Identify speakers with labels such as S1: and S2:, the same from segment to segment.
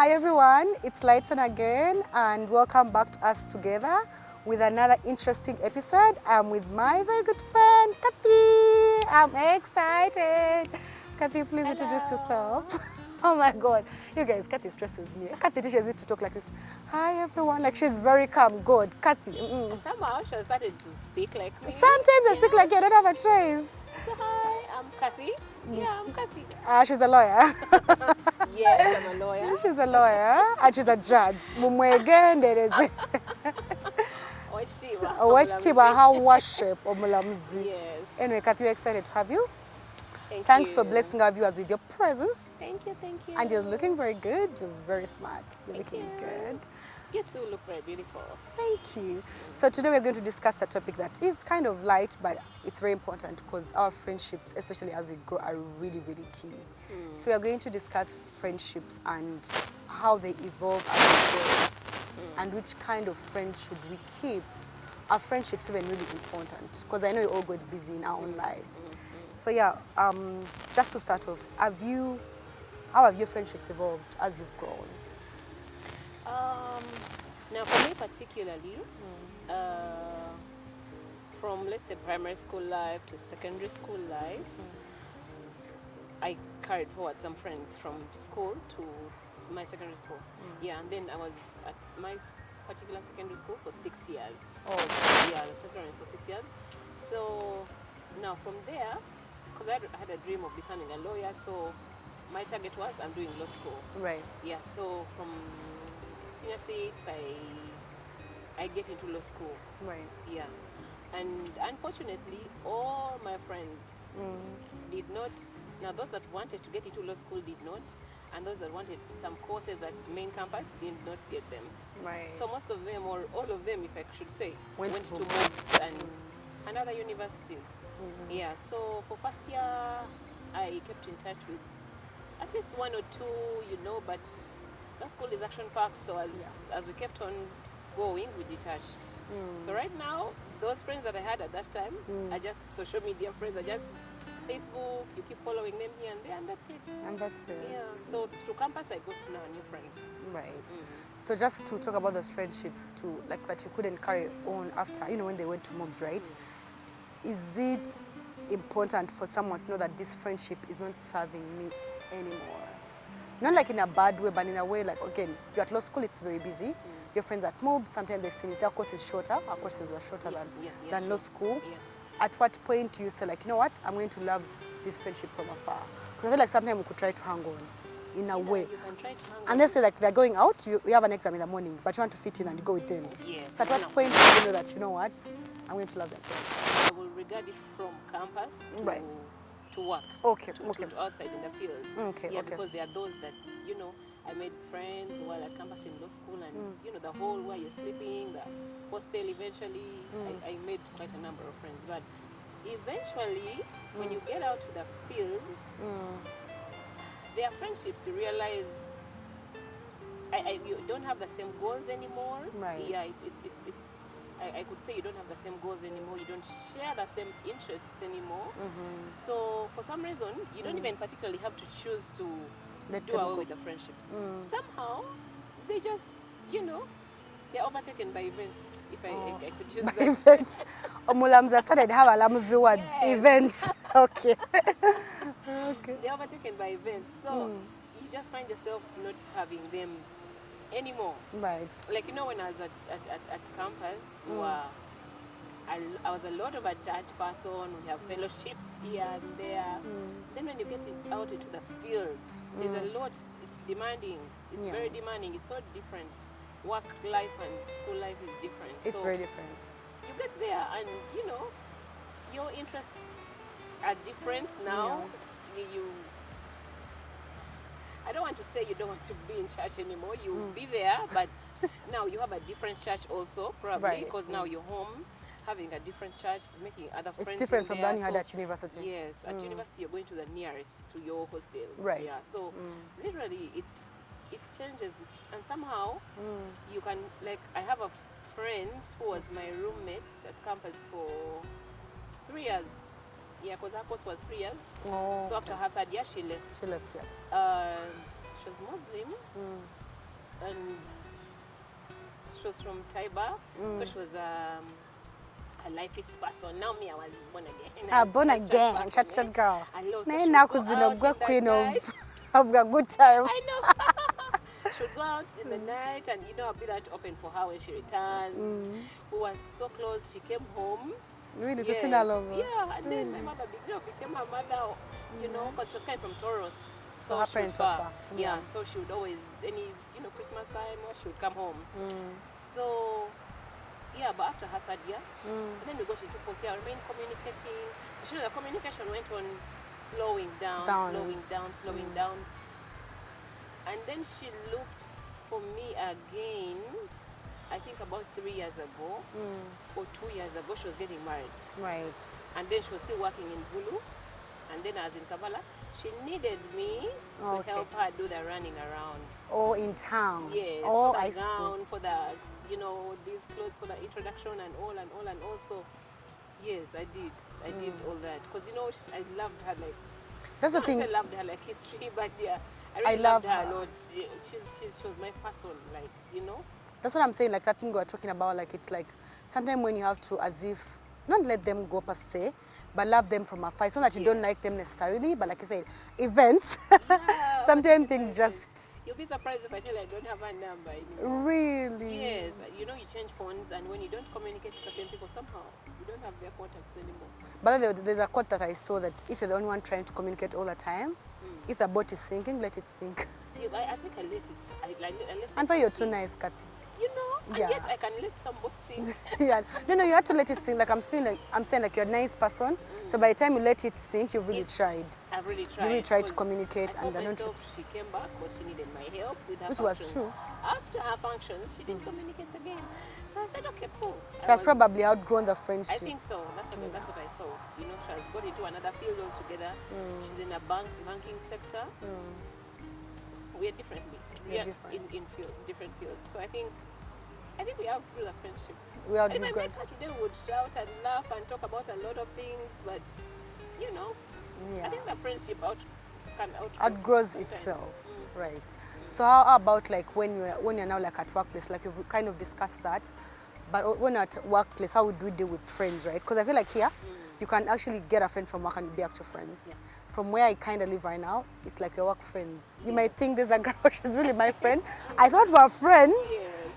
S1: Hi everyone, it's Lighton again and welcome back to us together with another interesting episode. I'm with my very good friend, Kathy. I'm excited. Kathy, please introduce yourself. Oh my God. You guys, Kathy stresses me. Kathy teaches me to talk like this. Hi everyone. Like she's very calm. Good. Kathy.
S2: Somehow she has started to speak like me.
S1: Sometimes I speak like you, I don't have a choice.
S2: So hi, I'm Kathy. Yeah, I'm Kathy.
S1: She's a lawyer.
S2: Yes, I'm a lawyer.
S1: She's a lawyer and she's a judge. Mumwegendereze.
S2: Owechiba.
S1: How worship omulamuzi.
S2: Yes.
S1: Anyway, Kathy, we're excited to have you.
S2: Thanks
S1: For blessing our viewers with your presence.
S2: Thank you, thank you.
S1: And you're looking very good. You're very smart. You're
S2: Thank
S1: looking
S2: you.
S1: good.
S2: You too look very beautiful.
S1: Thank you. So today we're going to discuss a topic that is kind of light, but it's very important because our friendships, especially as we grow, are really, really key. So we are going to discuss friendships and how they evolve as we grow, and which kind of friends should we keep. Are friendships even really important? Because I know you all got busy in our own lives. So yeah, just to start off, how have your friendships evolved as you've grown?
S2: Now for me particularly, from let's say primary school life to secondary school life, I carried forward some friends from school to my secondary school. Yeah, and then I was at my particular secondary school for 6 years.
S1: Oh,
S2: Yeah, the secondary for 6 years. So now from there, because I had a dream of becoming a lawyer, so my target was I'm doing law school.
S1: right.
S2: Yeah, so from senior 6, I get into law school.
S1: Right.
S2: Yeah, and unfortunately, all my friends did not. Now, those that wanted to get into law school did not, and those that wanted some courses at main campus did not get them.
S1: Right.
S2: So most of them, or all of them, if I should say,
S1: Went
S2: went
S1: to
S2: to MOOCs and other universities. Yeah, so for first year, I kept in touch with at least one or two, but law school is action-packed, so as we kept on going, we detached. So right now, those friends that I had at that time are just social media friends, are just Facebook, you keep following them here and there, and that's it.
S1: And that's it.
S2: Yeah, so through campus, I got now new friends.
S1: Right. So just to talk about those friendships too, like that you couldn't carry on after, when they went to mobs, right? Is it important for someone to know that this friendship is not serving me anymore? Not like in a bad way, but in a way like, again, you're at law school, it's very busy. Your friends at MOB, sometimes they finish, their course is shorter, our courses are shorter than law school.
S2: Yeah.
S1: At what point do you say, like, you know what, I'm going to love this friendship from afar? Because I feel like sometimes we could try to hang on in a way.
S2: You can try to hang on.
S1: Unless they're going out, you have an exam in the morning, but you want to fit in and you go with them.
S2: Yes.
S1: So at what point do you know that, you know what, I'm going to love them?
S2: I will regard it from campus to,
S1: Right.
S2: to work.
S1: Okay,
S2: to,
S1: okay.
S2: to outside in the field.
S1: Okay,
S2: yeah,
S1: okay.
S2: because there are those that, I made friends while at campus in law school, and, the whole where you're sleeping, the hostel eventually, I made quite a number of friends. But eventually, when you get out to the field, there are friendships you realize you don't have the same goals anymore.
S1: Right.
S2: Yeah, I could say you don't have the same goals anymore. You don't share the same interests anymore. So for some reason, you don't even particularly have to choose to
S1: Let
S2: do
S1: them
S2: away
S1: go.
S2: with the friendships. Somehow, they just, they're overtaken by events, if I could choose that.
S1: Events. Omulamza started to have alamuzi words.
S2: Yes.
S1: Events. Okay. Okay.
S2: They're overtaken by events. So you just find yourself not having them anymore.
S1: Right.
S2: Like, when I was at campus, I was a lot of a church person. We have fellowships here and there. Then when you get out into the field, there's a lot. It's demanding. It's very demanding. It's so different. Work life and school life is different.
S1: It's
S2: so
S1: very different.
S2: you get there and, your interests are different now. I don't want to say you don't want to be in church anymore. You'll be there, but now you have a different church also, probably,
S1: Right.
S2: because now you're home, having a different church, making other friends.
S1: It's different
S2: in
S1: from
S2: there.
S1: learning
S2: So,
S1: at university.
S2: Yes, at university you're going to the nearest to your hostel.
S1: Right.
S2: Yeah, so literally it changes, and somehow you can, like, I have a friend who was my roommate at campus for 3 years. Yeah, because her course was 3 years.
S1: Oh,
S2: So after her third year, she left.
S1: she left here.
S2: She was Muslim, and she was from Taiba, so she was a lifeist person. Now me, I was born again.
S1: Born again, chat girl.
S2: I love
S1: Na
S2: so
S1: na
S2: she'd go out
S1: kuzino
S2: in the
S1: queen
S2: night.
S1: of a good time.
S2: I know. She would go out in the night, and I'll be that open for her when she returns. We were so close. She came home.
S1: Really, to
S2: Yes.
S1: sing along.
S2: Yeah, and then my mother became her mother, because she was kind from Toros.
S1: So her
S2: she
S1: parents
S2: would
S1: were
S2: far.
S1: far.
S2: Yeah, so she would always, Christmas time, she would come home. So, yeah, but after her third year, and then we got into fourth year, I remained communicating. The communication went on slowing down. And then she looked for me again, I think about 3 years ago, or 2 years ago. She was getting married.
S1: Right.
S2: And then she was still working in Bulu. And then I was in Kavala. She needed me to help her do the running around.
S1: Oh, in town.
S2: Yes,
S1: Oh,
S2: for
S1: I
S2: the gown, for the, these clothes for the introduction and all. So, yes, I did all that. Because, I loved her, like,
S1: That's the
S2: I
S1: thing.
S2: say loved her like history, but yeah, I
S1: I
S2: really
S1: love
S2: loved her
S1: her.
S2: a lot. She was my person, like,
S1: That's what I'm saying, like that thing we were talking about, like it's like sometimes when you have to, as if, not let them go per se, but love them from afar. It's not that you don't like them necessarily, but like you said, events,
S2: Yeah,
S1: sometimes things just...
S2: You'll be surprised if I tell you I don't have a number anymore.
S1: Really?
S2: Yes, you change phones, and when you don't communicate to certain people, somehow you don't have their contacts anymore.
S1: But then there's a quote that I saw that if you're the only one trying to communicate all the time, if the boat is sinking, let it sink.
S2: Yeah, I think I let it. I let
S1: And why you're too nice, Kathy.
S2: and
S1: Yeah.
S2: yet I can let some boat sink.
S1: Yeah. No, you have to let it sink. Like I'm saying like you're a nice person. So by the time you let it sink, you've really tried.
S2: I've really tried.
S1: You really tried to
S2: because
S1: communicate,
S2: I
S1: and
S2: told
S1: then don't you...
S2: myself she came back because she needed my help with her
S1: Which
S2: functions.
S1: was true.
S2: After her functions, she didn't communicate again. So I said, okay, cool.
S1: So has probably outgrown the
S2: I
S1: friendship.
S2: think so. That's what I thought. She has got into another field altogether. She's in a banking sector. We are different. We are
S1: different.
S2: in different fields. So I think we outgrew the friendship.
S1: We
S2: And
S1: outgrew
S2: if I met her today, we would shout and laugh and talk about a lot of things. But I think the friendship can
S1: outgrows
S2: sometimes.
S1: itself. Right. So how about like when you're now like at workplace, like you've kind of discussed that, but when you're at workplace, how would we deal with friends, right? Because I feel like here, you can actually get a friend from work and be actual friends.
S2: Yeah.
S1: From where I kind of live right now, it's like your work friends. You might think there's a girl, she's really my friend. I thought we were friends,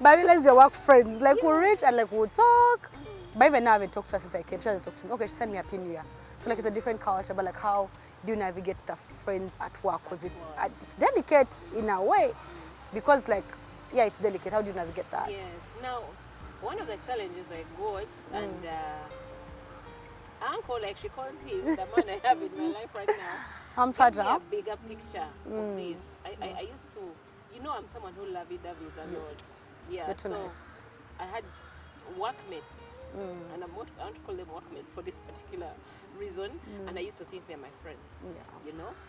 S1: but I realized we're work friends. Like we'll reach and like we'll talk. But even now I haven't talked to her since I came. She hasn't talked to me. Okay, she sent me a Happy New Year. So like it's a different culture, but like how do you navigate the friends at work? Because it's delicate in a way. Because like, yeah, it's delicate. How do you navigate that?
S2: Yes. Now, one of the challenges I got, and uncle, like she calls him, the man I have in my life right now, gave me a bigger picture of this. I used to, I'm someone who lovey-dovey a lot. Yeah,
S1: You're too
S2: so
S1: nice.
S2: I had workmates, and I want to call them workmates for this particular reason, and I used to think they're my friends.
S1: Yeah.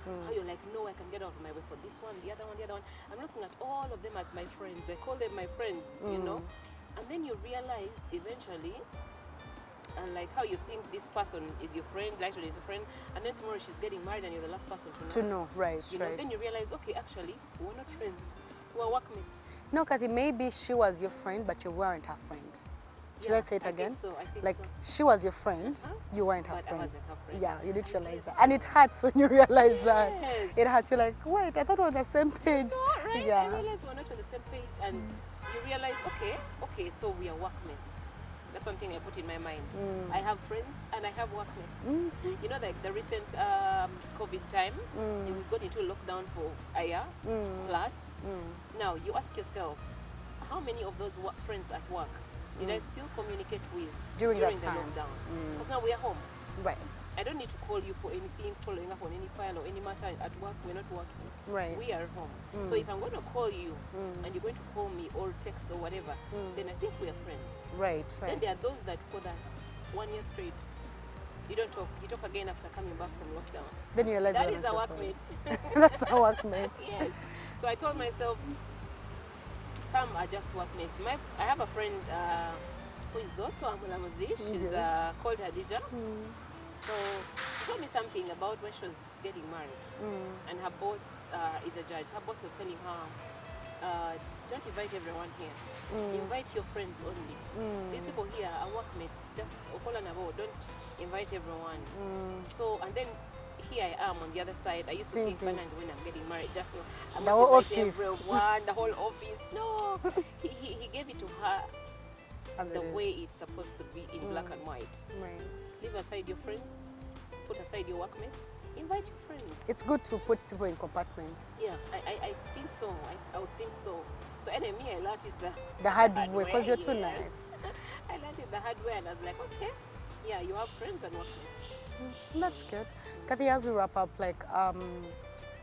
S2: How you're like, no, I can get out of my way for this one, the other one. I'm looking at all of them as my friends. I call them my friends, and then you realize eventually, and like how you think this person is your friend, like is your friend, and then tomorrow she's getting married and you're the last person to know. Right. Then you realize, okay, actually, we're not friends, we're workmates.
S1: No, Kathy, maybe she was your friend, but you weren't her friend. Should I say it again?
S2: I think
S1: like
S2: so.
S1: she was your friend, you weren't her
S2: But
S1: friend.
S2: I wasn't her friend.
S1: Yeah, you did realize that. And it hurts when you realize that.
S2: Yes.
S1: It hurts. You're like, wait, I thought we were on the same page.
S2: No, right?
S1: Yeah.
S2: I realized we're not on the same page, and you realize, okay, so we are workmates. That's one thing I put in my mind. I have friends and I have workmates. Like the recent COVID time, and we got into lockdown for a year plus. Now you ask yourself, how many of those friends at work did I still communicate with
S1: during
S2: the
S1: that time?
S2: lockdown? Because now we are home.
S1: Right.
S2: I don't need to call you for anything, following up on any file or any matter at work. We're not working.
S1: Right.
S2: We are home. So if I'm going to call you and you're going to call me or text or whatever, then I think we are friends.
S1: Right.
S2: Then there are those that for that 1 year straight, you don't talk. You talk again after coming back from lockdown.
S1: Then you realize
S2: that
S1: you're
S2: is a
S1: not your
S2: workmate.
S1: friend. That's a workmate.
S2: Yes. So I told myself, some are just workmates. I have a friend who is also a Mulamuzi. She's called Hadija. So she told me something about when she was getting married, and her boss is a judge. Her boss was telling her, don't invite everyone here. Invite your friends only. These people here are workmates. Just Okola Nabo, don't invite everyone. So, and then here I am on the other side. I used to think when I'm getting married, just no, I'm
S1: The
S2: not
S1: whole
S2: inviting
S1: office.
S2: everyone, the whole office. No, he gave it to her
S1: As
S2: the
S1: it is.
S2: way it's supposed to be in black and white.
S1: Right.
S2: Leave aside your friends, put aside your workmates, invite your friends.
S1: It's good to put people in compartments.
S2: Yeah, I think so. I would think so. So anyway, me, I learned it
S1: The hard way, because you're too
S2: yes.
S1: nice.
S2: I learned it the hard way, and I was like, okay, yeah, you have friends and workmates.
S1: That's good. Kathy, as we wrap up, like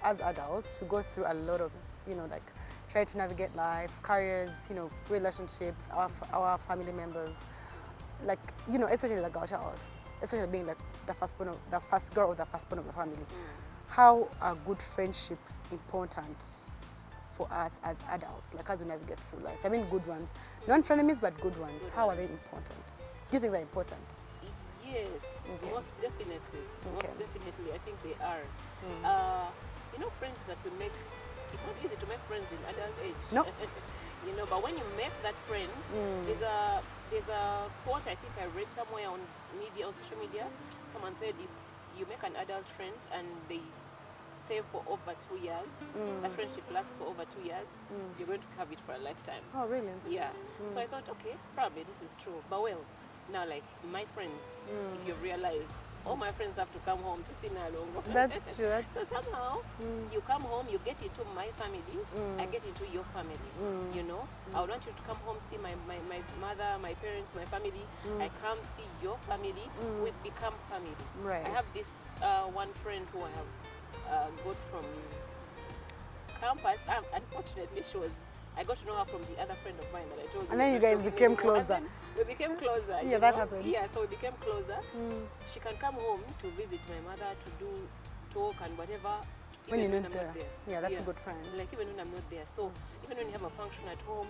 S1: as adults, we go through a lot of, like try to navigate life, careers, relationships, our family members, like, especially the girl child, especially being like the first girl or the firstborn of the family. How are good friendships important for us as adults, like as we navigate through life? I mean, good ones, non-frenemies, but good ones. How are they important? Do you think they're important?
S2: Yes,
S1: Okay.
S2: most definitely.
S1: Okay.
S2: Most definitely, I think they are. Friends that we make, it's not easy to make friends in adult age.
S1: No.
S2: But when you make that friend, there's a quote I think I read somewhere on social media. Someone said if you make an adult friend and they stay for over 2 years, that friendship lasts for over 2 years, you're going to have it for a lifetime.
S1: Oh, really?
S2: Yeah. So I thought, okay, probably this is true. But well, now like my friends, if you realize, all my friends have to come home to see Nalongo.
S1: That's true.
S2: So somehow you come home, you get into my family, I get into your family. I would want you to come home, see my mother, my parents, my family. I come see your family. We become family.
S1: Right.
S2: I have this one friend who I have got from campus. Unfortunately, I got to know her from the other friend of mine that I told you.
S1: And then you guys became closer.
S2: We became closer.
S1: Yeah, that happened.
S2: Yeah, so we became closer. She can come home to visit my mother, to do talk and whatever.
S1: When
S2: even
S1: you're
S2: I'm
S1: not there. Yeah, that's a good friend.
S2: Like even when I'm not there. So even when you have a function at home,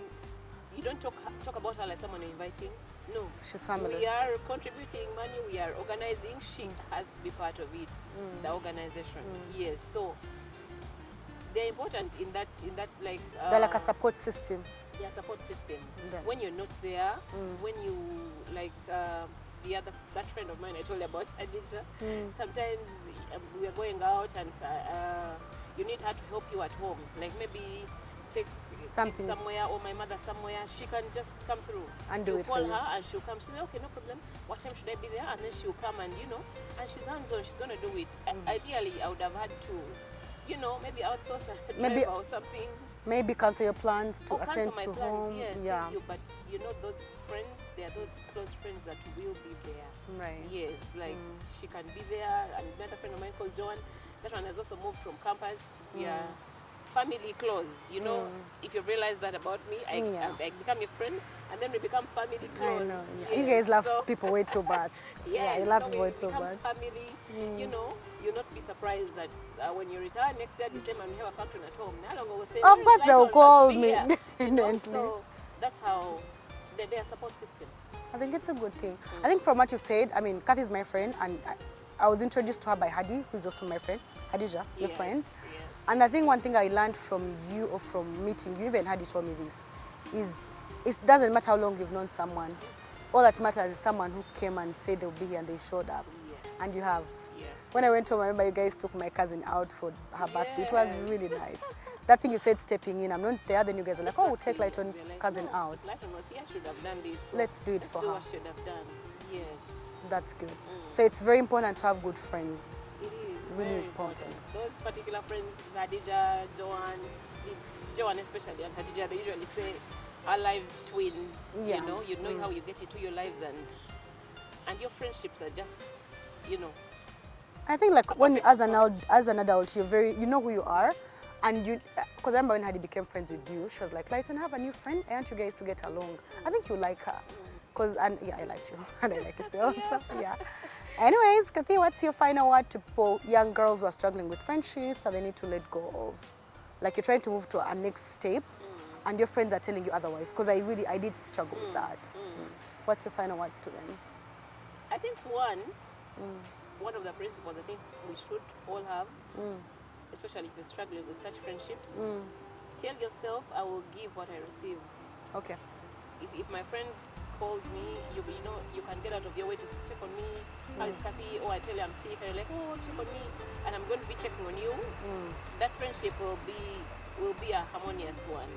S2: you don't talk about her like someone you're inviting. No.
S1: She's family.
S2: We are contributing money, we are organizing. She has to be part of it, the organization. Yes. So they're important in that like
S1: They're like a support system.
S2: Yeah, support system.
S1: Yeah.
S2: When you're not there, when you like that friend of mine I told you about, Aditya, sometimes we are going out and you need her to help you at home, like maybe take
S1: Something.
S2: somewhere, or my mother somewhere. She can just come through
S1: And do
S2: you
S1: it
S2: call
S1: for you.
S2: her and she'll come. She'll say, okay, no problem, what time should I be there? And then she'll come and and she's hands-on, she's going to do it. Ideally I would have had to maybe outsource a driver or something.
S1: Maybe cancel your plans to
S2: Or cancel
S1: attend
S2: my
S1: to
S2: plans,
S1: home.
S2: yes,
S1: Yeah.
S2: thank you. But those friends, they are those close friends that will be there.
S1: Right.
S2: Yes, like she can be there. And another friend of mine called Joan, that one has also moved from campus. We are family close. If you realize that about me, I become your friend, and then we become family close.
S1: I know. Yeah.
S2: Yes.
S1: You guys love
S2: So-
S1: people way too much. Yeah, you
S2: Yes,
S1: love
S2: so
S1: people
S2: we
S1: way too
S2: become
S1: much.
S2: family. You'll not be surprised that when you retire next year, December, and we have a function at home. No longer will say,
S1: Of course, they'll call me.
S2: Definitely. So that's how their support system.
S1: I think it's a good thing. I think from what you said, I mean, Kathy is my friend, and I was introduced to her by Hadi, who's also my friend. Hadija, your
S2: Yes,
S1: friend.
S2: yes.
S1: And I think one thing I learned from you or from meeting you, even Hadi told me this, is it doesn't matter how long you've known someone. All that matters is someone who came and said they'll be here and they showed up.
S2: Yes.
S1: And you have.
S2: Yes.
S1: When I went home, I remember you guys took my cousin out for her birthday. It was
S2: Yes.
S1: really nice. That thing you said, stepping in, I'm not there, then you guys are like, oh, we'll take
S2: Exactly.
S1: Lighton's
S2: We're like,
S1: cousin
S2: no,
S1: out.
S2: if Lighton was here, I should have done this. So
S1: Let's do it
S2: let's
S1: for
S2: do
S1: her.
S2: what I should have done. Yes.
S1: That's good. So it's very important to have good friends.
S2: It is
S1: Really
S2: very
S1: important.
S2: Those particular friends, Hadija, Joanne especially, and Hadija, they usually say our lives twinned.
S1: Yeah.
S2: You know how you get into your lives, and your friendships are just,
S1: I think like when
S2: Perfect
S1: as an adult, you know who you are, and because I remember when Hadi became friends with you, she was like, Lighton, have a new friend. I want you guys to get along. I think you like her, I liked you, and I like you still. So yeah. Anyways, Kathy, what's your final word to people, young girls who are struggling with friendships and they need to let go of? Like you're trying to move to a next step, and your friends are telling you otherwise. Because I did struggle with that. What's your final words to them?
S2: I think one of the principles I think we should all have, especially if you're struggling with such friendships, Tell yourself, I will give what I receive.
S1: Okay.
S2: If my friend calls me, you know, you can get out of your way to check on me. How is Kathy? Or I tell you I'm sick, and you're like, oh, check on me, and I'm going to be checking on you. That friendship will be a harmonious one.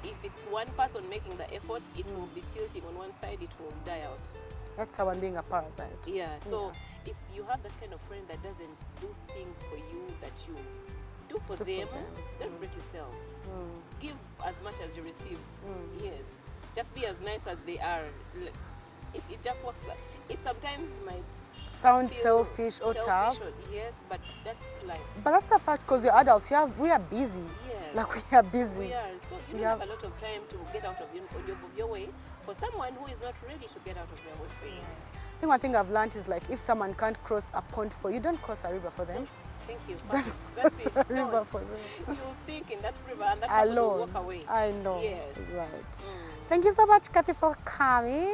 S2: If it's one person making the effort, it will be tilting on one side, it will die out.
S1: That's someone being a parasite.
S2: Yeah, so if you have that kind of friend that doesn't do things for you that you do for them, don't break yourself. Give as much as you receive. Yes. Just be as nice as they are. It just works like it sometimes might
S1: Sound
S2: feel
S1: selfish or tough.
S2: Yes, but that's life.
S1: But that's the fact, because you're adults. We are busy.
S2: Yes.
S1: Like we are busy.
S2: We are. So you don't have a lot of time to get out of your way for someone who is not ready to get out of their way for you.
S1: I think one thing I've learned is, like, if someone can't cross a pond for you, don't cross a river for them.
S2: Thank you.
S1: Don't
S2: That's
S1: cross
S2: it.
S1: a river
S2: Don't.
S1: for them.
S2: You'll sink in that river and that person will walk away.
S1: I know.
S2: Yes.
S1: Right. Thank you so much, Kathy, for coming.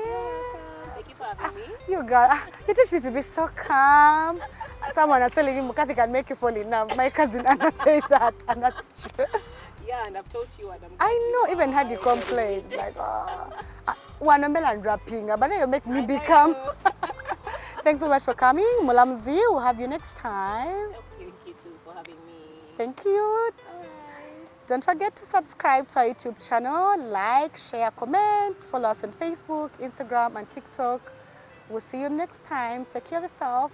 S2: Thank you for having me.
S1: You girl, you teach me to be so calm. Someone is telling me Kathy can make you fall in love. My cousin Anna said that, and that's true.
S2: Yeah, and I've taught you, and I'm
S1: I know, even had the complaints, like, one and rapping, but then you make me become. Thanks so much for coming. Mulamzi, we'll have you next time.
S2: Thank you too for having me.
S1: Thank you. Don't forget to subscribe to our YouTube channel, like, share, comment, follow us on Facebook, Instagram, and TikTok. We'll see you next time. Take care of yourself.